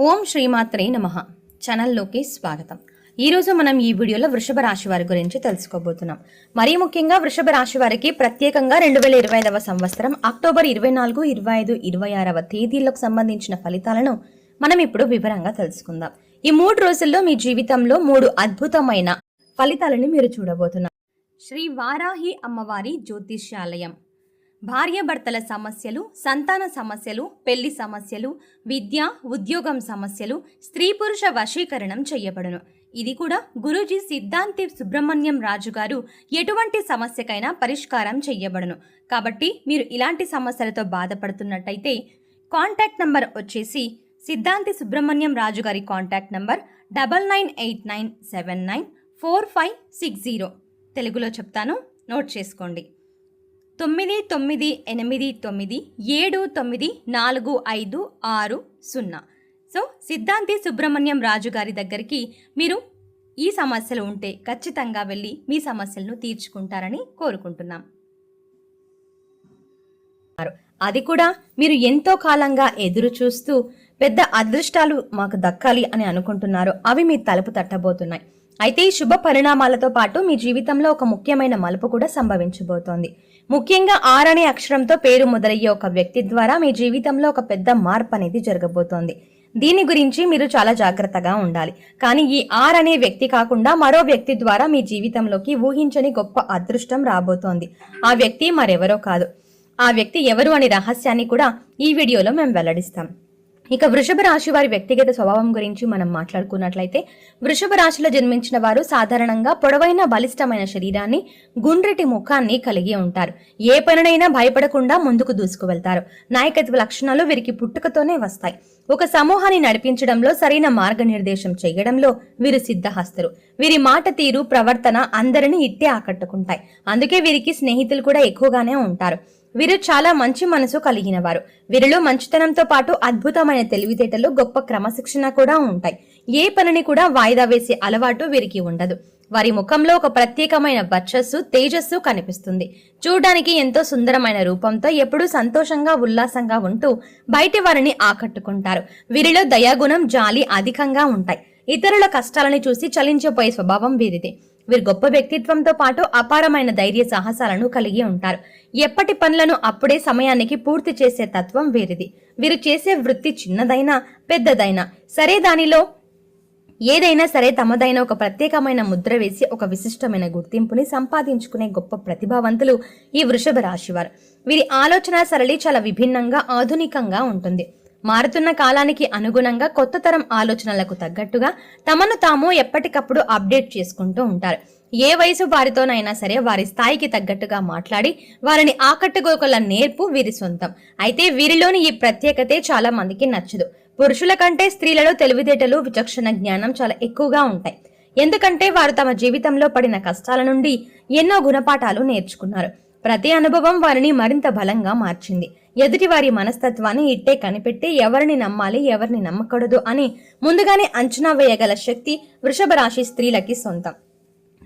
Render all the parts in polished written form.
ఓం శ్రీమాత్రే నమః. ఛానల్లోకి స్వాగతం. ఈరోజు మనం ఈ వీడియోలో వృషభ రాశి వారి గురించి తెలుసుకోబోతున్నాం. మరీ ముఖ్యంగా వృషభ రాశి వారికి ప్రత్యేకంగా 2025వ సంవత్సరం అక్టోబర్ 24, 25, 26వ తేదీలకు సంబంధించిన ఫలితాలను మనం ఇప్పుడు వివరంగా తెలుసుకుందాం. ఈ 3 రోజుల్లో మీ జీవితంలో 3 అద్భుతమైన ఫలితాలను మీరు చూడబోతున్నారు. శ్రీ వారాహి అమ్మవారి జ్యోతిష్యాలయం. భార్యాభర్తల సమస్యలు, సంతాన సమస్యలు, పెళ్లి సమస్యలు, విద్య, ఉద్యోగం సమస్యలు, స్త్రీ పురుష వశీకరణం చేయబడును. ఇది కూడా గురూజీ సిద్ధాంతి సుబ్రహ్మణ్యం రాజు గారు ఎటువంటి సమస్యకైనా పరిష్కారం చేయబడును. కాబట్టి మీరు ఇలాంటి సమస్యలతో బాధపడుతున్నట్టయితే కాంటాక్ట్ నంబర్ వచ్చేసి సిద్ధాంతి సుబ్రహ్మణ్యం రాజు గారి కాంటాక్ట్ నంబర్ 9989794560. తెలుగులో చెప్తాను, నోట్ చేసుకోండి. 9989794560. సో సిద్ధాంతి సుబ్రహ్మణ్యం రాజు గారి దగ్గరికి మీరు ఈ సమస్యలు ఉంటే ఖచ్చితంగా వెళ్ళి మీ సమస్యలను తీర్చుకుంటారని కోరుకుంటున్నాం. అది కూడా మీరు ఎంతో కాలంగా ఎదురు చూస్తూ పెద్ద అదృష్టాలు మాకు దక్కాలి అని అనుకుంటున్నారు. అవి మీ తలుపు తట్టబోతున్నాయి. అయితే ఈ శుభ పరిణామాలతో పాటు మీ జీవితంలో ఒక ముఖ్యమైన మలుపు కూడా సంభవించబోతోంది. ముఖ్యంగా ఆర్ అనే అక్షరంతో పేరు మొదలయ్యే ఒక వ్యక్తి ద్వారా మీ జీవితంలో ఒక పెద్ద మార్పు అనేది జరగబోతోంది. దీని గురించి మీరు చాలా జాగ్రత్తగా ఉండాలి. కానీ ఈ ఆర్ అనే వ్యక్తి కాకుండా మరో వ్యక్తి ద్వారా మీ జీవితంలోకి ఊహించని గొప్ప అదృష్టం రాబోతోంది. ఆ వ్యక్తి మరెవరో కాదు. ఆ వ్యక్తి ఎవరు అనే రహస్యాన్ని కూడా ఈ వీడియోలో మేము వెల్లడిస్తాం. ఇక వృషభ రాశి వారి వ్యక్తిగత స్వభావం గురించి మనం మాట్లాడుకున్నట్లయితే వృషభ రాశిలో జన్మించిన వారు సాధారణంగా పొడవైన బలిష్టమైన శరీరాన్ని, గుండ్రటి ముఖాన్ని కలిగి ఉంటారు. ఏ పనినైనా భయపడకుండా ముందుకు దూసుకువెళ్తారు. నాయకత్వ లక్షణాలు వీరికి పుట్టుకతోనే వస్తాయి. ఒక సమూహాన్ని నడిపించడంలో, సరైన మార్గనిర్దేశం చేయడంలో వీరు సిద్ధహస్తులు. వీరి మాట తీరు, ప్రవర్తన అందరినీ ఇట్టే ఆకట్టుకుంటాయి. అందుకే వీరికి స్నేహితులు కూడా ఎక్కువగానే ఉంటారు. వీరు చాలా మంచి మనసు కలిగిన వారు. వీరిలో మంచితనంతో పాటు అద్భుతమైన తెలివితేటలు, గొప్ప క్రమశిక్షణ కూడా ఉంటాయి. ఏ పనిని కూడా వాయిదా వేసే అలవాటు వీరికి ఉండదు. వారి ముఖంలో ఒక ప్రత్యేకమైన వర్చస్సు, తేజస్సు కనిపిస్తుంది. చూడడానికి ఎంతో సుందరమైన రూపంతో ఎప్పుడూ సంతోషంగా, ఉల్లాసంగా ఉంటూ బయటి వారిని ఆకట్టుకుంటారు. వీరిలో దయాగుణం, జాలి అధికంగా ఉంటాయి. ఇతరుల కష్టాలను చూసి చలించిపోయే స్వభావం వీరిది. వీరు గొప్ప వ్యక్తిత్వంతో పాటు అపారమైన ధైర్య సాహసాలను కలిగి ఉంటారు. ఎప్పటి పనులను అప్పుడే సమయానికి పూర్తి చేసే తత్వం వీరిది. వీరు చేసే వృత్తి చిన్నదైనా పెద్దదైనా సరే, దానిలో ఏదైనా సరే తమదైన ఒక ప్రత్యేకమైన ముద్ర వేసి ఒక విశిష్టమైన గుర్తింపుని సంపాదించుకునే గొప్ప ప్రతిభావంతులు ఈ వృషభ రాశివారు. వీరి ఆలోచన సరళి చాలా విభిన్నంగా, ఆధునికంగా ఉంటుంది. మారుతున్న కాలానికి అనుగుణంగా కొత్త తరం ఆలోచనలకు తగ్గట్టుగా తమను తాము ఎప్పటికప్పుడు అప్డేట్ చేసుకుంటూ ఉంటారు. ఏ వయసు వారితోనైనా సరే వారి స్థాయికి తగ్గట్టుగా మాట్లాడి వారిని ఆకట్టుకోగల నేర్పు వీరి సొంతం. అయితే వీరిలోని ఈ ప్రత్యేకతే చాలా మందికి నచ్చదు. పురుషుల కంటే స్త్రీలలో తెలివితేటలు, విచక్షణ జ్ఞానం చాలా ఎక్కువగా ఉంటాయి. ఎందుకంటే వారు తమ జీవితంలో పడిన కష్టాల నుండి ఎన్నో గుణపాఠాలు నేర్చుకున్నారు. ప్రతి అనుభవం వారిని మరింత బలంగా మార్చింది. ఎదుటి వారి మనస్తత్వాన్ని ఇట్టే కనిపెట్టి ఎవరిని నమ్మాలి, ఎవరిని నమ్మకూడదు అని ముందుగానే అంచనా వేయగల శక్తి వృషభ రాశి స్త్రీలకి సొంతం.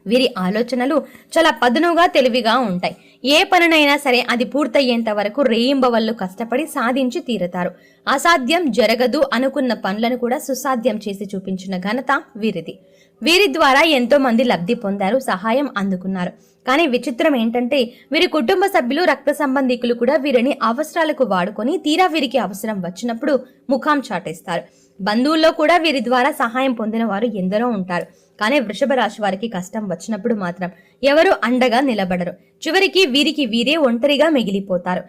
వీరి ఆలోచనలు చాలా పదునుగా, తెలివిగా ఉంటాయి. ఏ పనినైనా సరే అది పూర్తయ్యేంత వరకు రేయింబవళ్ళు కష్టపడి సాధించి తీరతారు. అసాధ్యం జరగదు అనుకున్న పనులను కూడా సుసాధ్యం చేసి చూపించిన ఘనత వీరిది. వీరి ద్వారా ఎంతో మంది లబ్ధి పొందారు, సహాయం అందుకున్నారు. కానీ విచిత్రం ఏంటంటే వీరి కుటుంబ సభ్యులు, రక్త సంబంధికులు కూడా వీరిని అవసరాలకు వాడుకొని తీరా వీరికి అవసరం వచ్చినప్పుడు ముఖం చాటేస్తారు. బంధువుల్లో కూడా వీరి ద్వారా సహాయం పొందిన వారు ఎందరో ఉంటారు. కానీ వృషభ రాశి వారికి కష్టం వచ్చినప్పుడు మాత్రం ఎవరు అండగా నిలబడరు. చివరికి వీరికి వీరే ఒంటరిగా మిగిలిపోతారు.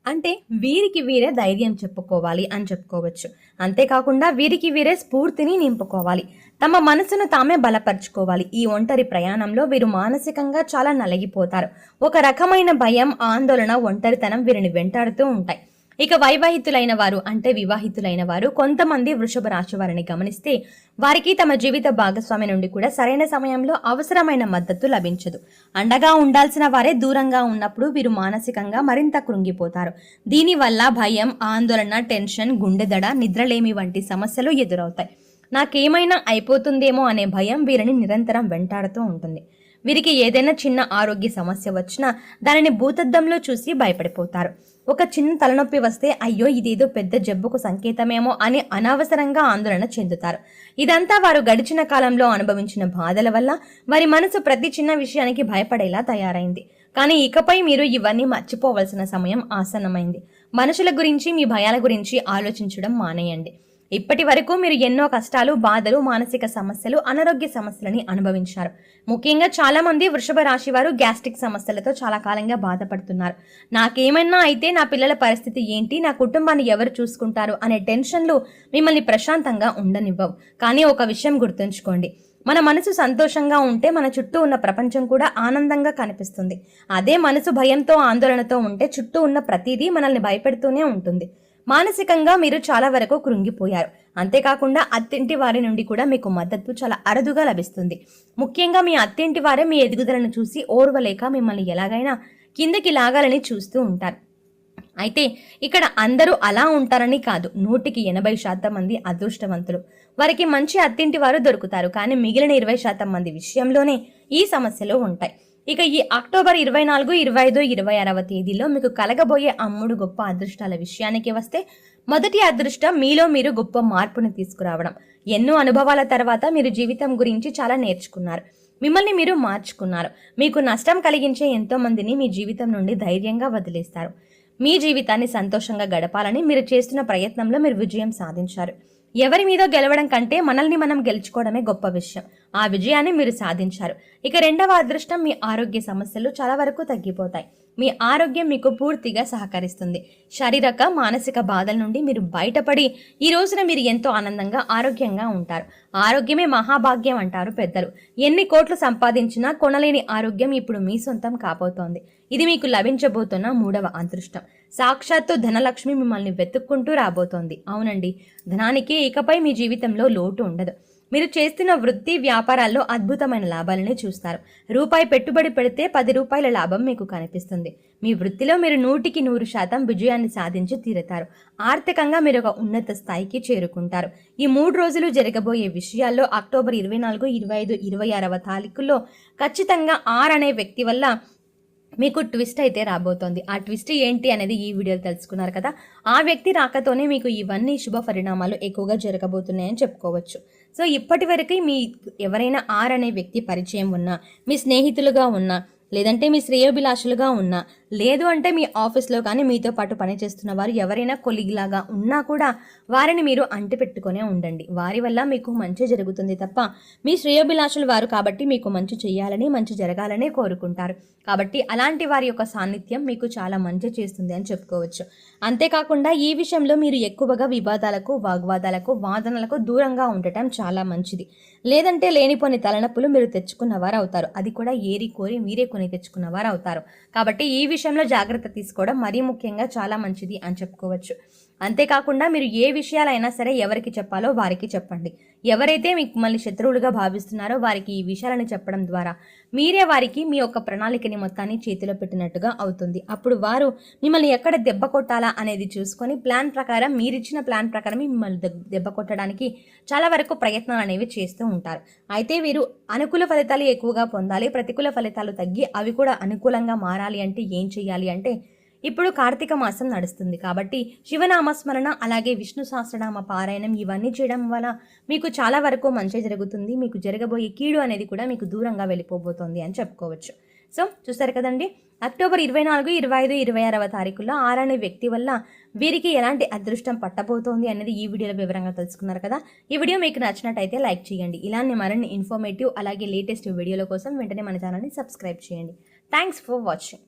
అంటే వీరికి వీరే ధైర్యం చెప్పుకోవాలి అని చెప్పుకోవచ్చు. అంతేకాకుండా వీరికి వీరే స్ఫూర్తిని నింపుకోవాలి. తమ మనసును తామే బలపరుచుకోవాలి. ఈ ఒంటరి ప్రయాణంలో వీరు మానసికంగా చాలా నలిగిపోతారు. ఒక రకమైన భయం, ఆందోళన, ఒంటరితనం వీరిని వెంటాడుతూ ఉంటాయి. ఇక వైవాహితులైన వారు అంటే వివాహితులైన వారు కొంతమంది వృషభ రాశి వారిని గమనిస్తే వారికి తమ జీవిత భాగస్వామి నుండి కూడా సరైన సమయంలో అవసరమైన మద్దతు లభించదు. అండగా ఉండాల్సిన వారే దూరంగా ఉన్నప్పుడు వీరు మానసికంగా మరింత కృంగిపోతారు. దీనివల్ల భయం, ఆందోళన, టెన్షన్, గుండెదడ, నిద్రలేమి వంటి సమస్యలు ఎదురవుతాయి. నాకేమైనా అయిపోతుందేమో అనే భయం వీరిని నిరంతరం వెంటాడుతూ ఉంటుంది. వీరికి ఏదైనా చిన్న ఆరోగ్య సమస్య వచ్చినా దానిని భూతద్దంలో చూసి భయపడిపోతారు. ఒక చిన్న తలనొప్పి వస్తే అయ్యో ఇదేదో పెద్ద జబ్బుకు సంకేతమేమో అని అనవసరంగా ఆందోళన చెందుతారు. ఇదంతా వారు గడిచిన కాలంలో అనుభవించిన బాధల వల్ల వారి మనసు ప్రతి చిన్న విషయానికి భయపడేలా తయారైంది. కానీ ఇకపై మీరు ఇవన్నీ మర్చిపోవలసిన సమయం ఆసన్నమైంది. మనుషుల గురించి, మీ భయాల గురించి ఆలోచించడం మానేయండి. ఇప్పటి వరకు మీరు ఎన్నో కష్టాలు, బాధలు, మానసిక సమస్యలు, అనారోగ్య సమస్యలని అనుభవించారు. ముఖ్యంగా చాలా మంది వృషభ రాశి వారు గ్యాస్ట్రిక్ సమస్యలతో చాలా కాలంగా బాధపడుతున్నారు. నాకేమైనా అయితే నా పిల్లల పరిస్థితి ఏంటి, నా కుటుంబాన్ని ఎవరు చూసుకుంటారు అనే టెన్షన్లు మిమ్మల్ని ప్రశాంతంగా ఉండనివ్వవు. కానీ ఒక విషయం గుర్తుంచుకోండి, మన మనసు సంతోషంగా ఉంటే మన చుట్టూ ఉన్న ప్రపంచం కూడా ఆనందంగా కనిపిస్తుంది. అదే మనసు భయంతో, ఆందోళనతో ఉంటే చుట్టూ ఉన్న ప్రతిదీ మనల్ని భయపెడుతూనే ఉంటుంది. మానసికంగా మీరు చాలా వరకు కృంగిపోయారు. అంతేకాకుండా అత్తింటి వారి నుండి కూడా మీకు మద్దతు చాలా అరుదుగా లభిస్తుంది. ముఖ్యంగా మీ అత్తింటి వారే మీ ఎదుగుదలను చూసి ఓర్వలేక మిమ్మల్ని ఎలాగైనా కిందకి లాగాలని చూస్తూ ఉంటారు. అయితే ఇక్కడ అందరూ అలా ఉంటారని కాదు, 180% మంది అదృష్టవంతులు. వారికి మంచి అత్తింటి వారు దొరుకుతారు. కానీ మిగిలిన 20% మంది విషయంలోనే ఈ సమస్యలు ఉంటాయి. ఇక ఈ అక్టోబర్ 24, 25, 26వ తేదీలో మీకు కలగబోయే 3 గొప్ప అదృష్టాల విషయానికి వస్తే, మొదటి అదృష్టం మీలో మీరు గొప్ప మార్పుని తీసుకురావడం. ఎన్నో అనుభవాల తర్వాత మీరు జీవితం గురించి చాలా నేర్చుకున్నారు. మిమ్మల్ని మీరు మార్చుకున్నారు. మీకు నష్టం కలిగించే ఎంతో మందిని మీ జీవితం నుండి ధైర్యంగా వదిలేస్తారు. మీ జీవితాన్ని సంతోషంగా గడపాలని మీరు చేస్తున్న ప్రయత్నంలో మీరు విజయం సాధించారు. ఎవరి మీద గెలవడం కంటే మనల్ని మనం గెలుచుకోవడమే గొప్ప విషయం. ఆ విజయాన్ని మీరు సాధించారు. ఇక రెండవ అదృష్టం, మీ ఆరోగ్య సమస్యలు చాలా వరకు తగ్గిపోతాయి. మీ ఆరోగ్యం మీకు పూర్తిగా సహకరిస్తుంది. శారీరక, మానసిక బాధల నుండి మీరు బయటపడి ఈ రోజున మీరు ఎంతో ఆనందంగా, ఆరోగ్యంగా ఉంటారు. ఆరోగ్యమే మహాభాగ్యం అంటారు పెద్దలు. ఎన్ని కోట్లు సంపాదించినా కొనలేని ఆరోగ్యం ఇప్పుడు మీ సొంతం కాబోతోంది. ఇది మీకు లభించబోతున్న 3వ అదృష్టం. సాక్షాత్తు ధనలక్ష్మి మిమ్మల్ని వెతుక్కుంటూ రాబోతోంది. అవునండి, ధనానికి ఇకపై మీ జీవితంలో లోటు ఉండదు. మీరు చేస్తున్న వృత్తి, వ్యాపారాల్లో అద్భుతమైన లాభాలని చూస్తారు. రూపాయి పెట్టుబడి పెడితే 10 రూపాయల లాభం మీకు కనిపిస్తుంది. మీ వృత్తిలో మీరు 100% విజయాన్ని సాధించి తీరుతారు. ఆర్థికంగా మీరు ఒక ఉన్నత స్థాయికి చేరుకుంటారు. ఈ 3 రోజులు జరగబోయే విషయాల్లో అక్టోబర్ 24, 25, 26వ తారీఖుల్లో ఖచ్చితంగా R అనే వ్యక్తి వల్ల మీకు ట్విస్ట్ అయితే రాబోతోంది. ఆ ట్విస్ట్ ఏంటి అనేది ఈ వీడియోలో తెలుసుకున్నారు కదా. ఆ వ్యక్తి రాకతోనే మీకు ఇవన్నీ శుభ పరిణామాలు ఎక్కువగా జరగబోతున్నాయని చెప్పుకోవచ్చు. సో ఇప్పటి వరకు మీ ఎవరైనా R అనే వ్యక్తి పరిచయం ఉన్నా, మీ స్నేహితులుగా ఉన్నా, లేదంటే మీ శ్రేయోభిలాషులుగా ఉన్నా, లేదు అంటే మీ ఆఫీస్లో కానీ మీతో పాటు పనిచేస్తున్న వారు ఎవరైనా కొలీగ్ లాగా ఉన్నా కూడా వారిని మీరు అంటిపెట్టుకునే ఉండండి. వారి వల్ల మీకు మంచి జరుగుతుంది తప్ప మీ శ్రేయోభిలాషులు వారు కాబట్టి మీకు మంచి చేయాలని, మంచి జరగాలనే కోరుకుంటారు. కాబట్టి అలాంటి వారి యొక్క సాన్నిధ్యం మీకు చాలా మంచి చేస్తుంది అని చెప్పుకోవచ్చు. అంతేకాకుండా ఈ విషయంలో మీరు ఎక్కువగా వివాదాలకు, వాగ్వాదాలకు, వాదనలకు దూరంగా ఉండటం చాలా మంచిది. లేదంటే లేనిపోని తలనొప్పులు మీరు తెచ్చుకున్నవారు అవుతారు. అది కూడా ఏరి కోరి మీరే కొని తెచ్చుకున్నవారు అవుతారు. కాబట్టి ఈ విషయంలో జాగ్రత్త తీసుకోవడం మరీ ముఖ్యంగా చాలా మంచిది అని చెప్పుకోవచ్చు. అంతేకాకుండా మీరు ఏ విషయాలైనా సరే ఎవరికి చెప్పాలో వారికి చెప్పండి. ఎవరైతే మిమ్మల్ని శత్రువులుగా భావిస్తున్నారో వారికి ఈ విషయాలను చెప్పడం ద్వారా మీరే వారికి మీ యొక్క ప్రణాళికని మొత్తాన్ని చేతిలో పెట్టినట్టుగా అవుతుంది. అప్పుడు వారు మిమ్మల్ని ఎక్కడ దెబ్బ కొట్టాలా అనేది చూసుకొని ప్లాన్ ప్రకారం, మీరిచ్చిన ప్లాన్ ప్రకారం మిమ్మల్ని దెబ్బ కొట్టడానికి చాలా వరకు ప్రయత్నాలు అనేవి చేస్తూ ఉంటారు. అయితే వీరు అనుకూల ఫలితాలు ఎక్కువగా పొందాలి, ప్రతికూల ఫలితాలు తగ్గి అవి కూడా అనుకూలంగా మారాలి అంటే ఏం చేయాలి అంటే, ఇప్పుడు కార్తీక మాసం నడుస్తుంది కాబట్టి శివనామస్మరణ, అలాగే విష్ణు సహస్రనామ పారాయణం ఇవన్నీ చేయడం వల్ల మీకు చాలా వరకు మంచి జరుగుతుంది. మీకు జరగబోయే కీడు అనేది కూడా మీకు దూరంగా వెళ్ళిపోబోతోంది అని చెప్పుకోవచ్చు. సో చూస్తారు కదండి, అక్టోబర్ 24, 25, 26వ తారీఖుల్లో R అనే వ్యక్తి వల్ల వీరికి ఎలాంటి అదృష్టం పట్టబోతోంది అనేది ఈ వీడియోలో వివరంగా తెలుసుకున్నారు కదా. ఈ వీడియో మీకు నచ్చినట్టయితే లైక్ చేయండి. ఇలాంటి మరిన్ని ఇన్ఫర్మేటివ్ అలాగే లేటెస్ట్ వీడియోల కోసం వెంటనే మన ఛానల్ని సబ్స్క్రైబ్ చేయండి. Thanks for watching.